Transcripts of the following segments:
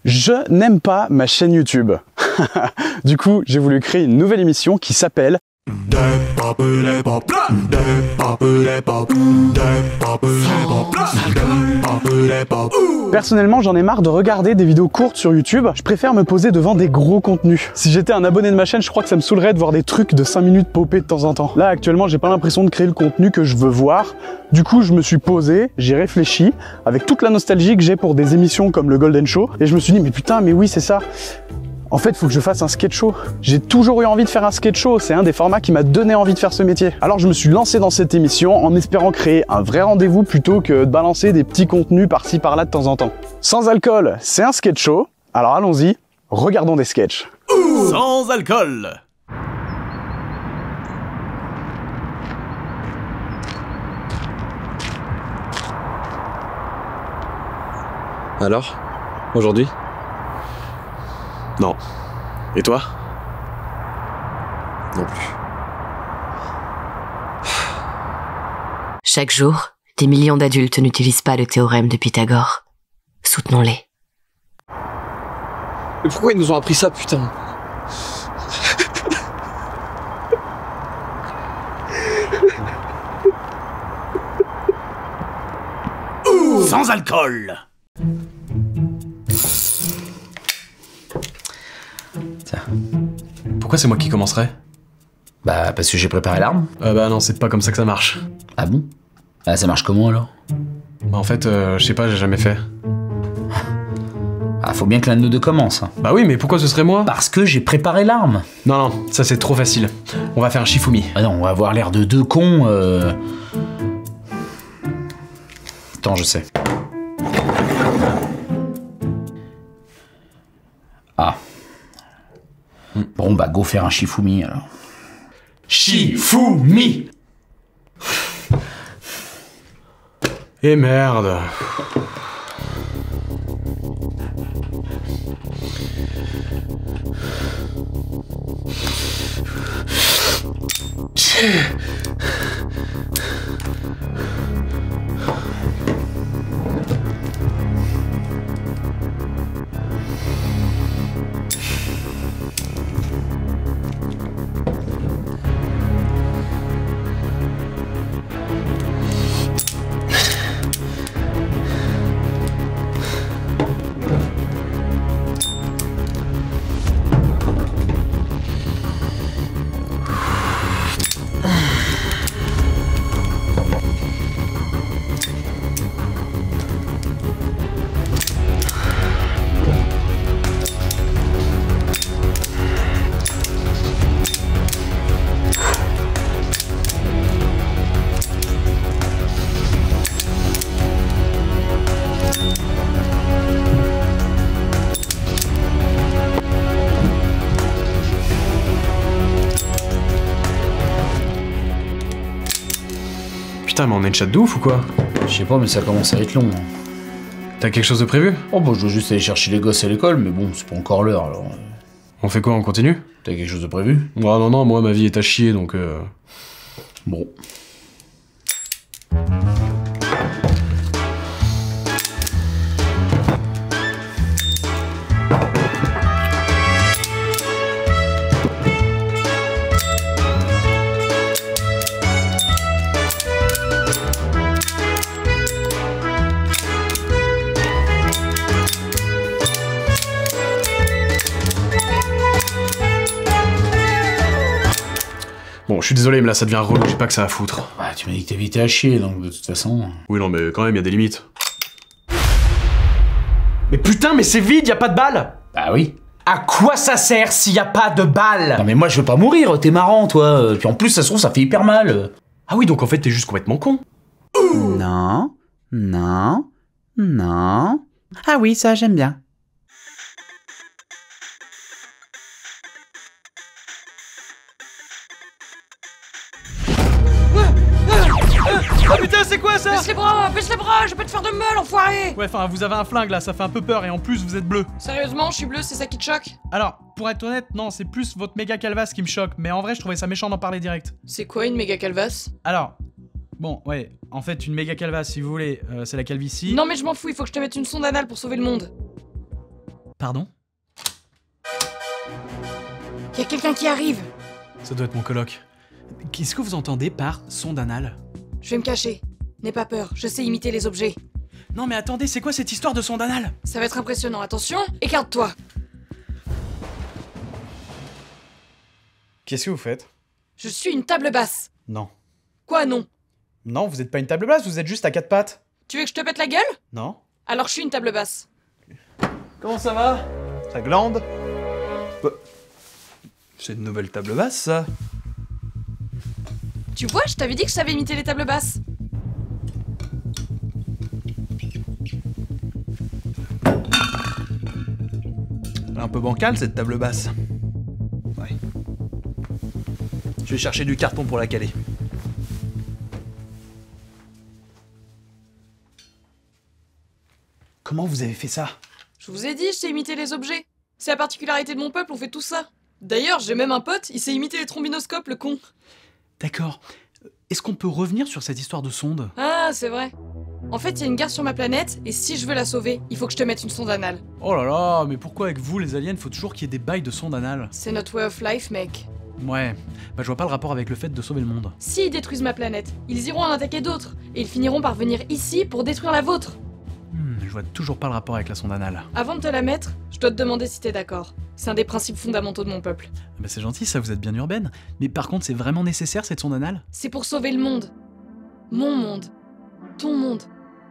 Je n'aime pas ma chaîne YouTube. Du coup, j'ai voulu créer une nouvelle émission qui s'appelle Personnellement, j'en ai marre de regarder des vidéos courtes sur YouTube. Je préfère me poser devant des gros contenus. Si j'étais un abonné de ma chaîne, je crois que ça me saoulerait de voir des trucs de 5 minutes popper de temps en temps. Là, actuellement, j'ai pas l'impression de créer le contenu que je veux voir. Du coup, je me suis posé, j'ai réfléchi, avec toute la nostalgie que j'ai pour des émissions comme le Golden Show, et je me suis dit, mais putain, mais oui, c'est ça. En fait, il faut que je fasse un sketch show. J'ai toujours eu envie de faire un sketch show. C'est un des formats qui m'a donné envie de faire ce métier. Alors, je me suis lancé dans cette émission en espérant créer un vrai rendez-vous plutôt que de balancer des petits contenus par-ci par-là de temps en temps. Sans alcool, c'est un sketch show. Alors allons-y, regardons des sketchs. Sans alcool. Alors, aujourd'hui? Non. Et toi? Non plus. Chaque jour, des millions d'adultes n'utilisent pas le théorème de Pythagore. Soutenons-les. Mais pourquoi ils nous ont appris ça, putain? Sans alcool. Tiens. Pourquoi c'est moi qui commencerai? Bah, parce que j'ai préparé l'arme. Bah non, c'est pas comme ça que ça marche. Ah bon? Bah, ça marche comment alors? Bah en fait, je sais pas, j'ai jamais fait. Ah, faut bien que l'un de nous deux commence. Hein. Bah oui, mais pourquoi ce serait moi? Parce que j'ai préparé l'arme. Non, non, ça c'est trop facile. On va faire un Shifumi. Ah non, on va avoir l'air de deux cons. Attends, je sais. Ah. Bon, bah, go faire un Shifumi alors. Shifumi. Et merde. Putain, mais on a une chatte de ouf ou quoi? Je sais pas, mais ça commence à être long. Hein. T'as quelque chose de prévu? Oh, bah, je dois juste aller chercher les gosses à l'école, mais bon, c'est pas encore l'heure alors. On fait quoi, on continue? T'as quelque chose de prévu? Ah non, non, moi ma vie est à chier donc Bon. Bon, je suis désolé, mais là ça devient relou, j'ai pas que ça à foutre. Bah, tu m'as dit que t'évitais à chier, donc de toute façon... Oui, non, mais quand même, y a des limites. Mais putain, mais c'est vide, y a pas de balles! Bah oui. À quoi ça sert s'il y a pas de balles? Non mais moi je veux pas mourir, t'es marrant toi. Puis en plus ça se trouve ça fait hyper mal. Ah oui, donc en fait t'es juste complètement con. Non, non, non. Ah oui, ça j'aime bien. Oh putain, c'est quoi ça? Baisse les bras, je vais pas te faire de mal, enfoiré! Ouais, enfin, vous avez un flingue là, ça fait un peu peur et en plus vous êtes bleu. Sérieusement, je suis bleu, c'est ça qui te choque? Alors, pour être honnête, non, c'est plus votre méga calvasse qui me choque, mais en vrai, je trouvais ça méchant d'en parler direct. C'est quoi une méga calvasse? Alors, bon, ouais, en fait, une méga calvasse, si vous voulez, c'est la calvitie. Non mais je m'en fous, il faut que je te mette une sonde anale pour sauver le monde. Pardon? Y a quelqu'un qui arrive. Ça doit être mon coloc. Qu'est-ce que vous entendez par sonde anale? Je vais me cacher. N'aie pas peur, je sais imiter les objets. Non mais attendez, c'est quoi cette histoire de sonde anale? Ça va être impressionnant, attention, écarte-toi. Qu'est-ce que vous faites? Je suis une table basse. Non. Quoi non? Non, vous êtes pas une table basse, vous êtes juste à 4 pattes. Tu veux que je te pète la gueule? Non. Alors je suis une table basse. Comment ça va? Ça glande? Bah, c'est une nouvelle table basse, ça. Tu vois, je t'avais dit que je savais imiter les tables basses. Un peu bancale, cette table basse. Ouais. Je vais chercher du carton pour la caler. Comment vous avez fait ça? Je vous ai dit, je sais imiter les objets. C'est la particularité de mon peuple, on fait tout ça. D'ailleurs, j'ai même un pote, il sait imiter les trombinoscopes, le con. D'accord. Est-ce qu'on peut revenir sur cette histoire de sonde? Ah, c'est vrai. En fait, il y a une guerre sur ma planète, et si je veux la sauver, il faut que je te mette une sonde anale. Oh là là, mais pourquoi avec vous les aliens, faut toujours qu'il y ait des bails de sonde anale? C'est notre way of life, mec. Ouais, bah je vois pas le rapport avec le fait de sauver le monde. S'ils détruisent ma planète, ils iront en attaquer d'autres, et ils finiront par venir ici pour détruire la vôtre. Je vois toujours pas le rapport avec la sonde anale. Avant de te la mettre, je dois te demander si t'es d'accord. C'est un des principes fondamentaux de mon peuple. Bah c'est gentil, ça, vous êtes bien urbaine. Mais par contre, c'est vraiment nécessaire cette sonde anale? C'est pour sauver le monde. Mon monde. Ton monde.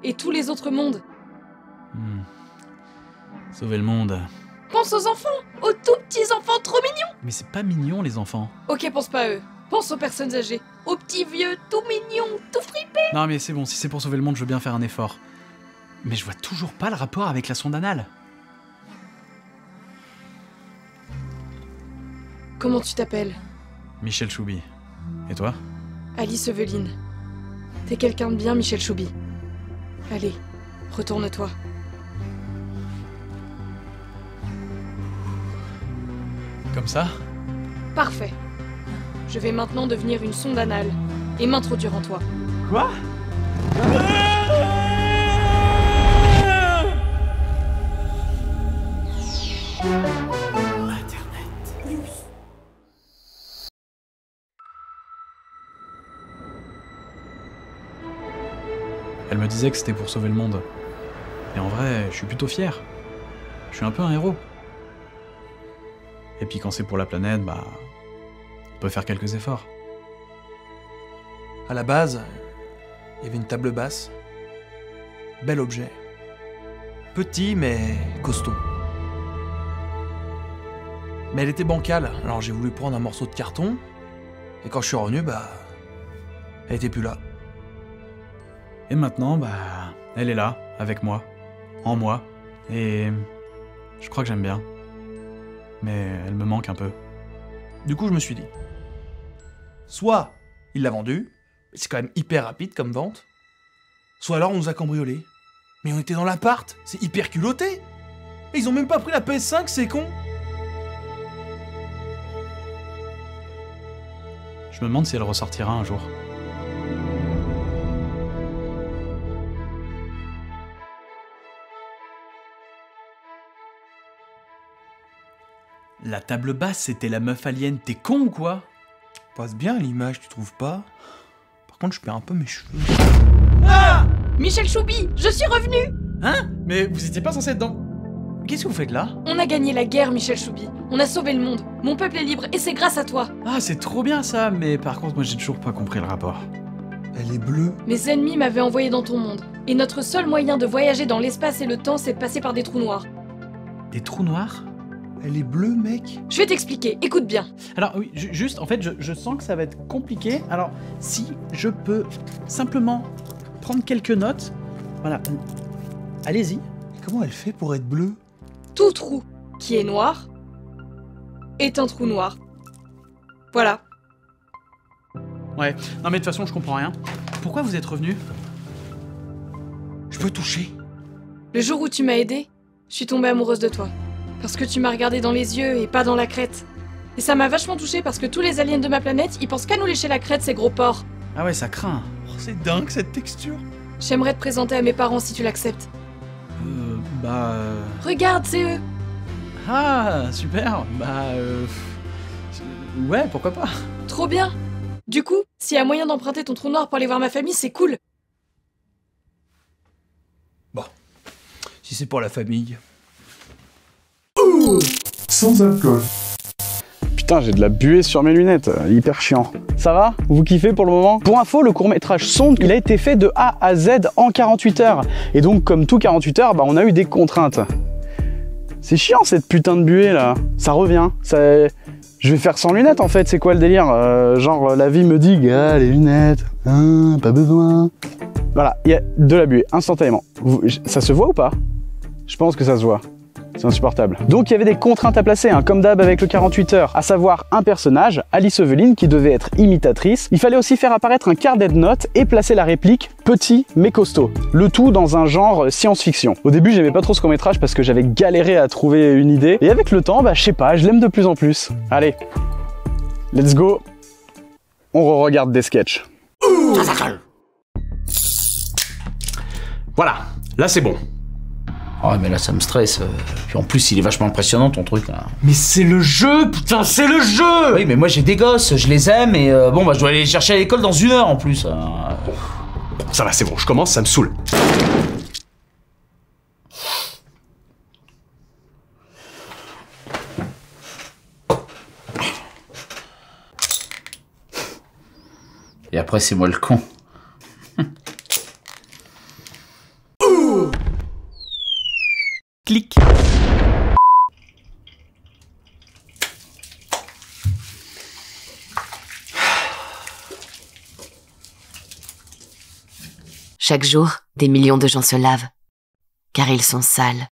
Et tous les autres mondes. Sauver le monde. Pense aux enfants, aux tout petits enfants trop mignons. Mais c'est pas mignon les enfants. Ok, pense pas à eux. Pense aux personnes âgées, aux petits vieux, tout mignons, tout fripés. Non mais c'est bon, si c'est pour sauver le monde, je veux bien faire un effort. Mais je vois toujours pas le rapport avec la sonde anale. Comment tu t'appelles? Michel Choubi. Et toi? Alice Eveline. T'es quelqu'un de bien, Michel Choubi. Allez, retourne-toi. Comme ça? Parfait. Je vais maintenant devenir une sonde anale et m'introduire en toi. Quoi? Elle me disait que c'était pour sauver le monde. Et en vrai, je suis plutôt fier. Je suis un peu un héros. Et puis quand c'est pour la planète, bah... on peut faire quelques efforts. À la base, il y avait une table basse. Bel objet. Petit, mais costaud. Mais elle était bancale, alors j'ai voulu prendre un morceau de carton. Et quand je suis revenu, bah... elle était plus là. Et maintenant, bah... elle est là, avec moi. En moi. Et... je crois que j'aime bien. Mais elle me manque un peu. Du coup, je me suis dit... soit il l'a vendu, c'est quand même hyper rapide comme vente. Soit alors on nous a cambriolés. Mais on était dans l'appart, c'est hyper culotté. Et ils ont même pas pris la PS5, c'est con. Je me demande si elle ressortira un jour. La table basse, c'était la meuf alien, t'es con ou quoi? Passe bien l'image, tu trouves pas? Par contre, je perds un peu mes cheveux. Michel Choubi, je suis revenu. Hein? Mais vous étiez pas censé être dans... Qu'est-ce que vous faites là? On a gagné la guerre, Michel Choubi. On a sauvé le monde. Mon peuple est libre et c'est grâce à toi. Ah, c'est trop bien ça, mais par contre, moi j'ai toujours pas compris le rapport. Elle est bleue. Mes ennemis m'avaient envoyé dans ton monde. Et notre seul moyen de voyager dans l'espace et le temps, c'est de passer par des trous noirs. Des trous noirs? Elle est bleue, mec. Je vais t'expliquer, écoute bien. Alors oui, juste, en fait, je sens que ça va être compliqué. Alors, si je peux simplement prendre quelques notes, voilà, allez-y. Comment elle fait pour être bleue? Tout trou qui est noir est un trou noir. Voilà. Ouais, non mais de toute façon, je comprends rien. Pourquoi vous êtes revenu? Je peux toucher. Le jour où tu m'as aidé, je suis tombée amoureuse de toi. Parce que tu m'as regardé dans les yeux et pas dans la crête. Et ça m'a vachement touchée parce que tous les aliens de ma planète, ils pensent qu'à nous lécher la crête, ces gros porcs. Ah ouais, ça craint. Oh, c'est dingue cette texture. J'aimerais te présenter à mes parents si tu l'acceptes. Bah... Regarde, c'est eux. Ah, super. Ouais, pourquoi pas. Trop bien. Du coup, s'il y a moyen d'emprunter ton trou noir pour aller voir ma famille, c'est cool. Bon, si c'est pour la famille. Sans alcool. Putain, j'ai de la buée sur mes lunettes, hyper chiant. Ça va? Vous kiffez pour le moment? Pour info, le court-métrage Sonde, il a été fait de A à Z en 48 heures. Et donc, comme tout 48 heures, on a eu des contraintes. C'est chiant cette putain de buée là. Ça revient. Je vais faire sans lunettes en fait, c'est quoi le délire? Genre, la vie me dit, gars, les lunettes, pas besoin. Voilà, il y a de la buée, instantanément. Ça se voit ou pas? Je pense que ça se voit. C'est insupportable. Donc il y avait des contraintes à placer, comme d'hab avec le 48 heures, à savoir un personnage, Alice Eveline, qui devait être imitatrice. Il fallait aussi faire apparaître un carnet de notes et placer la réplique petit mais costaud. Le tout dans un genre science-fiction. Au début, j'aimais pas trop ce court-métrage parce que j'avais galéré à trouver une idée. Et avec le temps, je sais pas, je l'aime de plus en plus. Allez, let's go. On re-regarde des sketchs. Voilà, là c'est bon. Oh mais là ça me stresse. Puis en plus il est vachement impressionnant ton truc là. Mais c'est le jeu, putain, c'est le jeu! Oui mais moi j'ai des gosses, je les aime et je dois aller les chercher à l'école dans 1 heure en plus. Ça va, c'est bon, je commence, ça me saoule. Et après c'est moi le con. Clic. Chaque jour, des millions de gens se lavent. Car ils sont sales.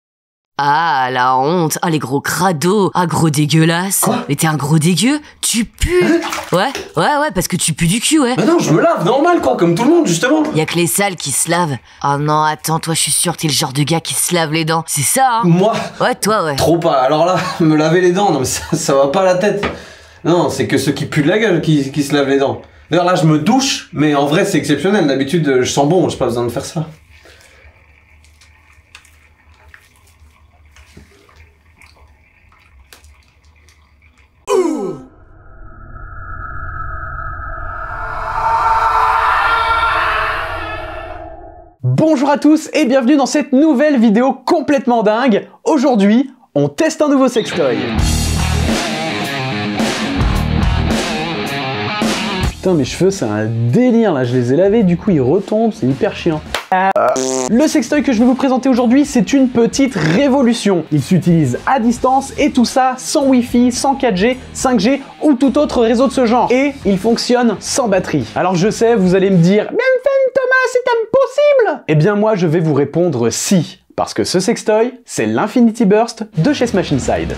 Ah, la honte. Ah, les gros crados. Ah, gros dégueulasse. Quoi? Mais t'es un gros dégueu. Tu pues. Ouais, parce que tu pues du cul, ouais. Mais non, je me lave normal quoi, comme tout le monde justement. Y a que les sales qui se lavent. Oh non, attends, toi, je suis sûre que t'es le genre de gars qui se lave les dents. C'est ça, hein? Moi? Ouais, toi, ouais. Trop pas. Alors là, me laver les dents, non mais ça va pas à la tête. Non, c'est que ceux qui puent de la gueule qui se lavent les dents. D'ailleurs là, je me douche, mais en vrai c'est exceptionnel. D'habitude, je sens bon, j'ai pas besoin de faire ça. Bonjour à tous et bienvenue dans cette nouvelle vidéo complètement dingue. Aujourd'hui, on teste un nouveau sextoy. Putain, mes cheveux, c'est un délire là, je les ai lavés, du coup ils retombent, c'est hyper chiant. Le sextoy que je vais vous présenter aujourd'hui, c'est une petite révolution. Il s'utilise à distance et tout ça sans Wi-Fi, sans 4G, 5G ou tout autre réseau de ce genre. Et il fonctionne sans batterie. Alors je sais, vous allez me dire, mais enfin Thomas, c'est impossible! Eh bien moi je vais vous répondre si. Parce que ce sextoy, c'est l'Infinity Burst de chez Smash Inside.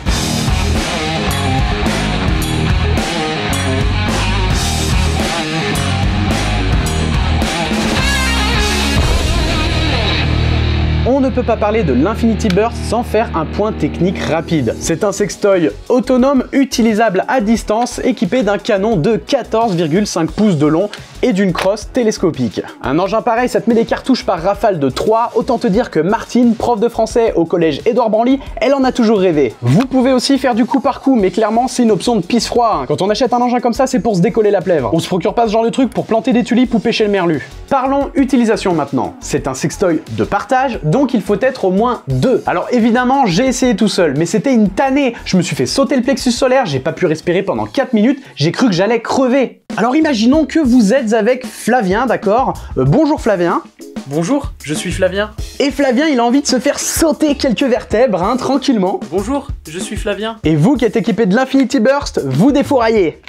On ne peut pas parler de l'Infinity Burst sans faire un point technique rapide. C'est un sextoy autonome utilisable à distance équipé d'un canon de 14,5 pouces de long et d'une crosse télescopique. Un engin pareil, ça te met des cartouches par rafale de 3, autant te dire que Martine, prof de français au collège Édouard Branly, elle en a toujours rêvé. Vous pouvez aussi faire du coup par coup, mais clairement c'est une option de pisse-froid. Quand on achète un engin comme ça, c'est pour se décoller la plèvre. On se procure pas ce genre de truc pour planter des tulipes ou pêcher le merlu. Parlons utilisation maintenant. C'est un sextoy de partage, donc il faut être au moins 2. Alors évidemment, j'ai essayé tout seul, mais c'était une tannée. Je me suis fait sauter le plexus solaire, j'ai pas pu respirer pendant 4 minutes, j'ai cru que j'allais crever. Alors imaginons que vous êtes avec Flavien, d'accord? Bonjour Flavien. Bonjour, je suis Flavien. Et Flavien, il a envie de se faire sauter quelques vertèbres, tranquillement. Bonjour, je suis Flavien. Et vous qui êtes équipé de l'Infinity Burst, vous défouraillez.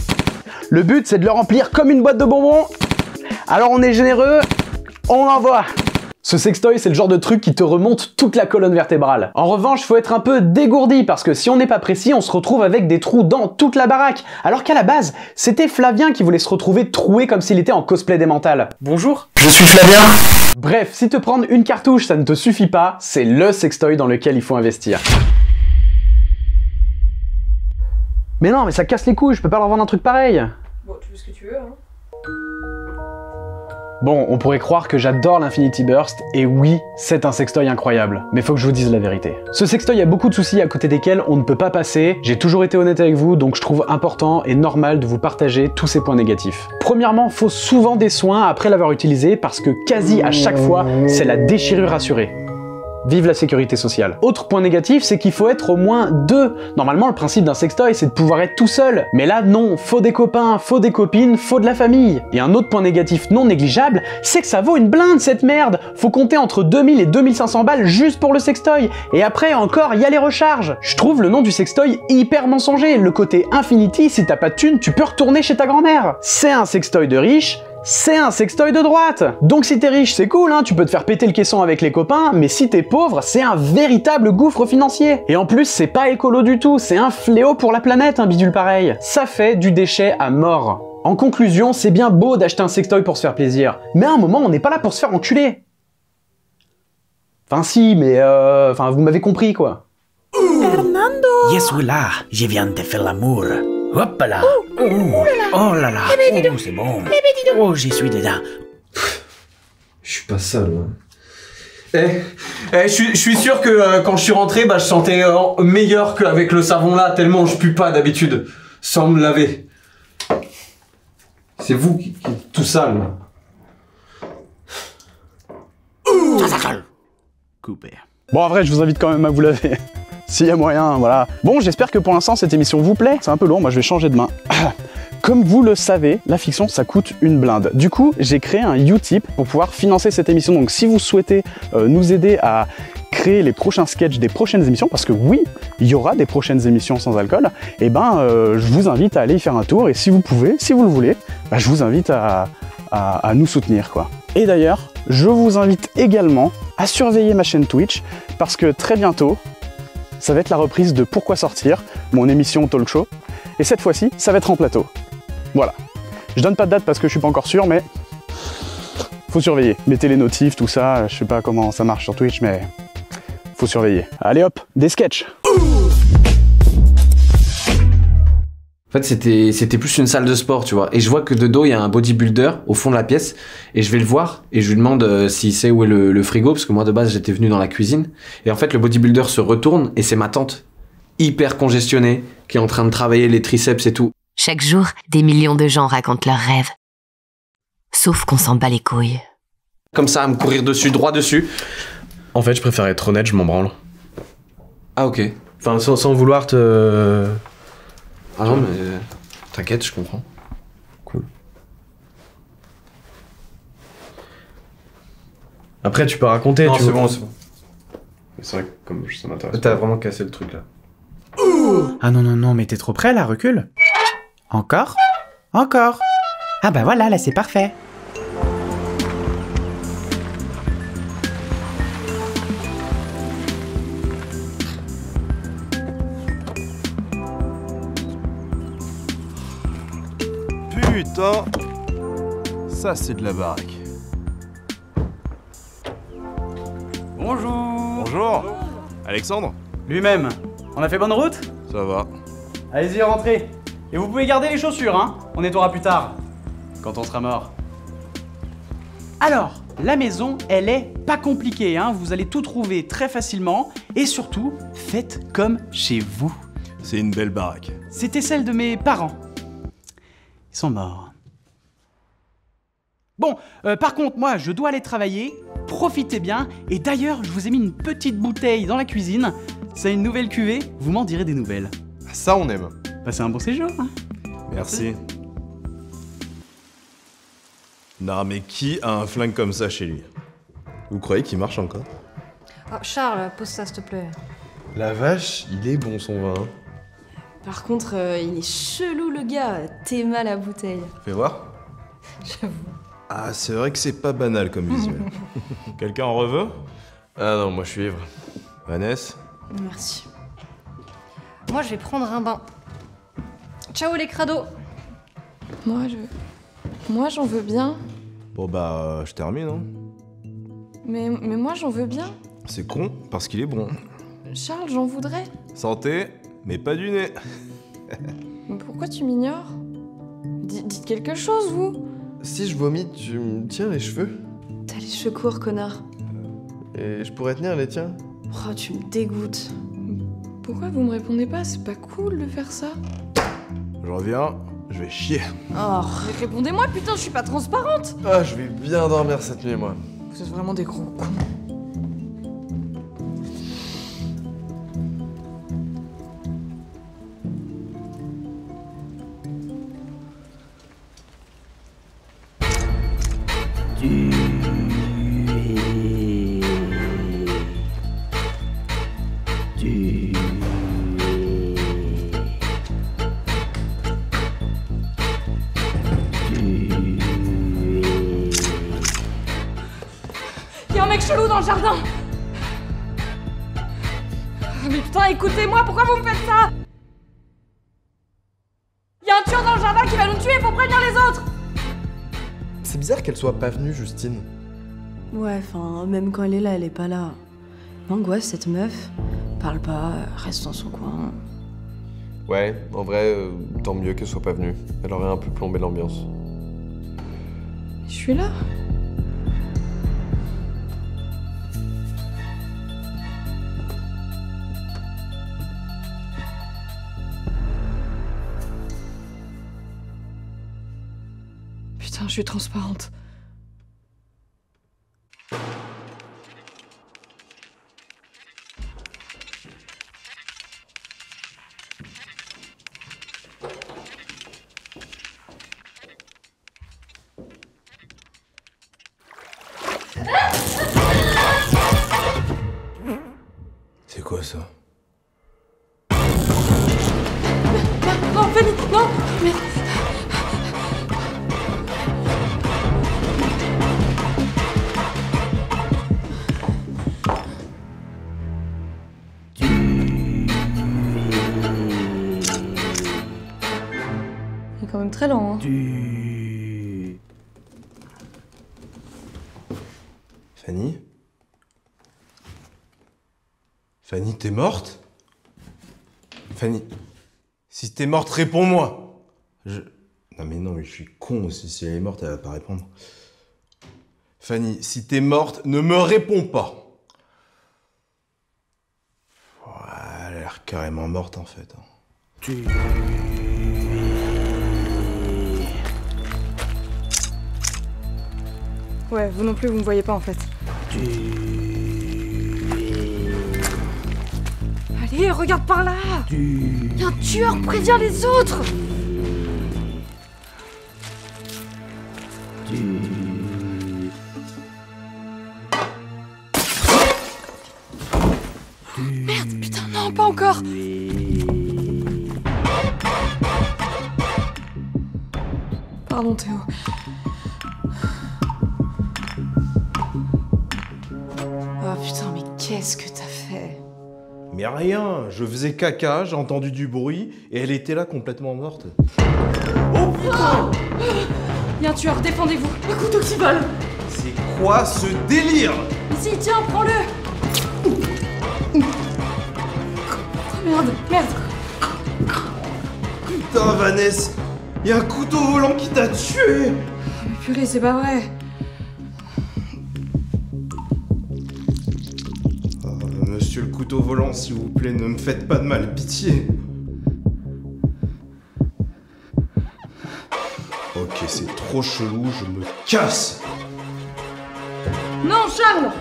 Le but, c'est de le remplir comme une boîte de bonbons. Alors on est généreux, on envoie. Ce sextoy, c'est le genre de truc qui te remonte toute la colonne vertébrale. En revanche, faut être un peu dégourdi parce que si on n'est pas précis, on se retrouve avec des trous dans toute la baraque. Alors qu'à la base, c'était Flavien qui voulait se retrouver troué comme s'il était en cosplay des mentales. Bonjour, Je suis Flavien. Bref, si te prendre une cartouche, ça ne te suffit pas, c'est le sextoy dans lequel il faut investir. Mais non, mais ça casse les couilles, je peux pas leur vendre un truc pareil. Bon, tu fais ce que tu veux, hein. Bon, on pourrait croire que j'adore l'Infinity Burst, et oui, c'est un sextoy incroyable, mais faut que je vous dise la vérité. Ce sextoy a beaucoup de soucis à côté desquels on ne peut pas passer, j'ai toujours été honnête avec vous, donc je trouve important et normal de vous partager tous ces points négatifs. Premièrement, faut souvent des soins après l'avoir utilisé, parce que quasi à chaque fois, c'est la déchirure assurée. Vive la sécurité sociale. Autre point négatif, c'est qu'il faut être au moins 2. Normalement, le principe d'un sextoy, c'est de pouvoir être tout seul. Mais là, non, faut des copains, faut des copines, faut de la famille. Et un autre point négatif non négligeable, c'est que ça vaut une blinde cette merde. Faut compter entre 2000 et 2500 balles juste pour le sextoy. Et après, encore, il y a les recharges. Je trouve le nom du sextoy hyper mensonger. Le côté Infinity, si t'as pas de thune, tu peux retourner chez ta grand-mère. C'est un sextoy de riche, c'est un sextoy de droite. Donc si t'es riche, c'est cool, hein, tu peux te faire péter le caisson avec les copains, mais si t'es pauvre, c'est un véritable gouffre financier. Et en plus, c'est pas écolo du tout, c'est un fléau pour la planète, un bidule pareil. Ça fait du déchet à mort. En conclusion, c'est bien beau d'acheter un sextoy pour se faire plaisir, mais à un moment, on n'est pas là pour se faire enculer. Enfin si, mais vous m'avez compris, quoi. Fernando! Yes, voilà, je viens de faire l'amour. Hop là! Oh là là! Oh, c'est bon! Oh, j'y suis dedans! Je suis pas seul, moi. Je suis sûr que quand je suis rentré, je sentais meilleur qu'avec le savon là, tellement je pue pas d'habitude, sans me laver. C'est vous qui êtes tout sale. Coupé. Bon, en vrai, je vous invite quand même à vous laver. S'il y a moyen, voilà. Bon, j'espère que pour l'instant, cette émission vous plaît. C'est un peu long, moi je vais changer de main. Comme vous le savez, la fiction, ça coûte une blinde. Du coup, j'ai créé un Utip pour pouvoir financer cette émission. Donc si vous souhaitez nous aider à créer les prochains sketchs des prochaines émissions, parce que oui, il y aura des prochaines émissions sans alcool, et je vous invite à aller y faire un tour. Et si vous pouvez, si vous le voulez, je vous invite à nous soutenir, quoi. Et d'ailleurs, je vous invite également à surveiller ma chaîne Twitch, parce que très bientôt, ça va être la reprise de Pourquoi sortir, mon émission talk show. Et cette fois-ci, ça va être en plateau. Voilà. Je donne pas de date parce que je suis pas encore sûr, mais faut surveiller. Mettez les notifs, tout ça, je sais pas comment ça marche sur Twitch, mais faut surveiller. Allez hop, des sketchs. En fait, c'était plus une salle de sport, tu vois. Et je vois que de dos, il y a un bodybuilder au fond de la pièce. Et je vais le voir et je lui demande s'il sait où est le frigo, parce que moi, de base, j'étais venu dans la cuisine. Et en fait, le bodybuilder se retourne et c'est ma tante, hyper congestionnée, qui est en train de travailler les triceps et tout. Chaque jour, des millions de gens racontent leurs rêves. Sauf qu'on s'en bat les couilles. Comme ça, à me courir dessus, droit dessus. En fait, je préfère être honnête, je m'en branle. Ah, ok. Enfin, sans vouloir te... Ah non, mais t'inquiète, je comprends. Cool. Après, tu peux raconter, Non, tu c'est vois. bon, c'est bon. C'est vrai que comme ça m'intéresse. T'as vraiment cassé le truc, là. Ah non, non, non, mais t'es trop près là, recule. Encore? Encore? Ah bah voilà, là c'est parfait. Putain, ça c'est de la baraque. Bonjour. Bonjour. Alexandre? Lui-même. On a fait bonne route? Ça va. Allez-y, rentrez. Et vous pouvez garder les chaussures, hein. On nettoiera plus tard. Quand on sera mort. Alors, la maison, elle est pas compliquée, hein. Vous allez tout trouver très facilement. Et surtout, faites comme chez vous. C'est une belle baraque. C'était celle de mes parents. Ils sont morts. Bon, par contre, moi, je dois aller travailler. Profitez bien. Et d'ailleurs, je vous ai mis une petite bouteille dans la cuisine. C'est une nouvelle cuvée. Vous m'en direz des nouvelles. Ça on aime. Passez un bon séjour, hein. Merci. Non mais qui a un flingue comme ça chez lui? Vous croyez qu'il marche encore? Oh, Charles, pose ça s'il te plaît. La vache, il est bon son vin. Par contre, il est chelou le gars. T'es mal à bouteille. Fais voir. J'avoue. Ah, c'est vrai que c'est pas banal comme visuel. Quelqu'un en reveut? Ah non, moi je suis ivre. Vanessa? Merci. Moi, je vais prendre un bain. Ciao les crados. Moi, j'en veux bien. Bon bah, je termine, hein. Mais moi, j'en veux bien. C'est con, parce qu'il est bon. Charles, j'en voudrais. Santé, mais pas du nez. Mais pourquoi tu m'ignores? Dites quelque chose, vous. Si je vomis, tu me tiens les cheveux? T'as les cheveux courts, connard. Et je pourrais tenir les tiens? Oh, tu me dégoûtes. Pourquoi vous me répondez pas? C'est pas cool de faire ça. Je reviens, je vais chier. Oh, mais répondez-moi, putain, je suis pas transparente. Ah, je vais bien dormir cette nuit, moi. Vous êtes vraiment des gros cons. Y'a un mec chelou dans le jardin. Mais putain, écoutez-moi, pourquoi vous me faites ça? Y'a un tueur dans le jardin qui va nous tuer, faut prévenir les autres. C'est bizarre qu'elle soit pas venue, Justine. Ouais, enfin, même quand elle est là, elle est pas là. L'angoisse, cette meuf. Parle pas, reste dans son coin. Ouais, en vrai, tant mieux qu'elle soit pas venue. Elle aurait un peu plombé l'ambiance. Je suis là. Putain, je suis transparente. C'est quoi ça? Non, Fanny, non, mais... C'est quand même très lent, hein. Fanny? Fanny, t'es morte? Fanny, si t'es morte, réponds-moi! Non mais je suis con aussi, si elle est morte, elle va pas répondre. Fanny, si t'es morte, ne me réponds pas! Ouais, elle a l'air carrément morte en fait. Ouais, vous non plus, vous me voyez pas en fait. Allez, regarde par là. Y'a un tueur, préviens les autres. Merde, putain, non, pas encore. Pardon, Théo. Oh putain, mais qu'est-ce que t'as fait? Mais rien, je faisais caca, j'ai entendu du bruit, et elle était là complètement morte. Oh putain! Y'a un tueur, défendez-vous! Un couteau qui vole! C'est quoi ce délire? Ici, tiens, prends-le! Oh merde! Putain, Vanessa, y'a un couteau volant qui t'a tué! Mais purée, c'est pas vrai! Monsieur le couteau volant, s'il vous plaît, ne me faites pas de mal, pitié. Ok, c'est trop chelou, je me casse. Non, Charles!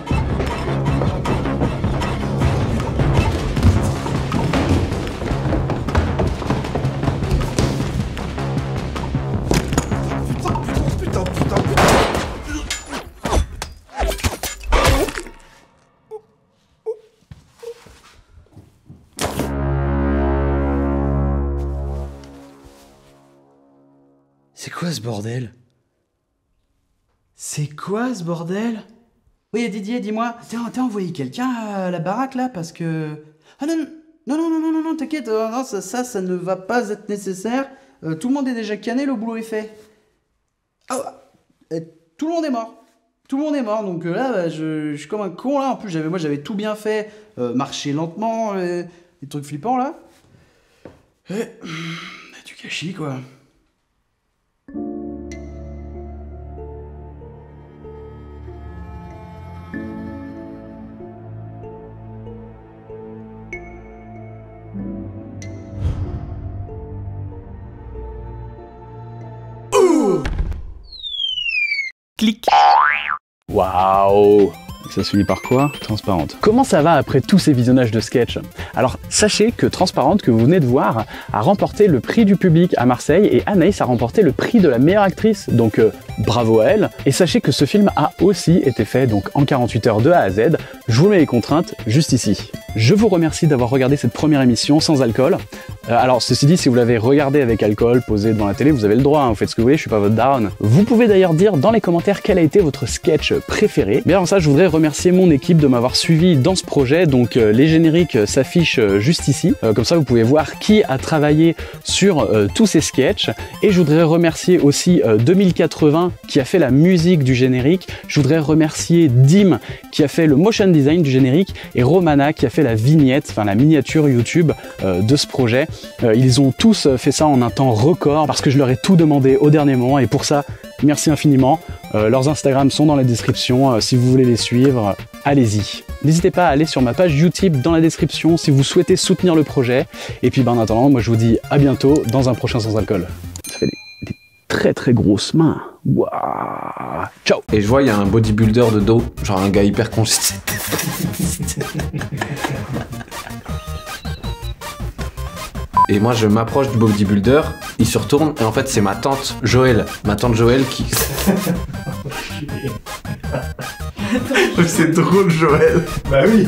Putain. C'est quoi ce bordel? C'est quoi ce bordel? Oui, Didier, dis-moi, t'as envoyé quelqu'un à la baraque là parce que... Ah non, t'inquiète, non, ça ne va pas être nécessaire. Tout le monde est déjà canné, le boulot est fait. Ah, tout le monde est mort. Tout le monde est mort, donc là, bah, je suis comme un con là. En plus, j'avais tout bien fait, marcher lentement, les trucs flippants là. Du gâchis quoi. Clic. Waouh! Ça se finit par quoi? Transparente. Comment ça va après tous ces visionnages de sketch? Alors, sachez que Transparente, que vous venez de voir, a remporté le prix du public à Marseille et Anaïs a remporté le prix de la meilleure actrice. Donc, bravo à elle. Et sachez que ce film a aussi été fait donc en 48 heures de A à Z. Je vous mets les contraintes juste ici. Je vous remercie d'avoir regardé cette première émission sans alcool. Alors, ceci dit, si vous l'avez regardé avec alcool, posé devant la télé, vous avez le droit, hein, vous faites ce que vous voulez, je suis pas votre daronne. Vous pouvez d'ailleurs dire dans les commentaires quel a été votre sketch préféré. Mais avant ça, je voudrais remercier mon équipe de m'avoir suivi dans ce projet. Donc, les génériques s'affichent juste ici. Comme ça, vous pouvez voir qui a travaillé sur tous ces sketchs. Et je voudrais remercier aussi 2080 qui a fait la musique du générique. Je voudrais remercier Dim qui a fait le motion design du générique et Romana qui a fait la vignette, enfin la miniature YouTube de ce projet. Ils ont tous fait ça en un temps record parce que je leur ai tout demandé au dernier moment et pour ça, merci infiniment. Leurs Instagram sont dans la description, si vous voulez les suivre, allez-y. N'hésitez pas à aller sur ma page YouTube dans la description si vous souhaitez soutenir le projet. Et puis en attendant, moi je vous dis à bientôt dans un prochain Sans Alcool. Ça fait des très très grosses mains. Waouh. Ciao. Et je vois, il y a un bodybuilder de dos, genre un gars hyper congesté. Et moi je m'approche du bodybuilder, il se retourne et en fait c'est ma tante Joël qui... C'est drôle Joël. Bah oui.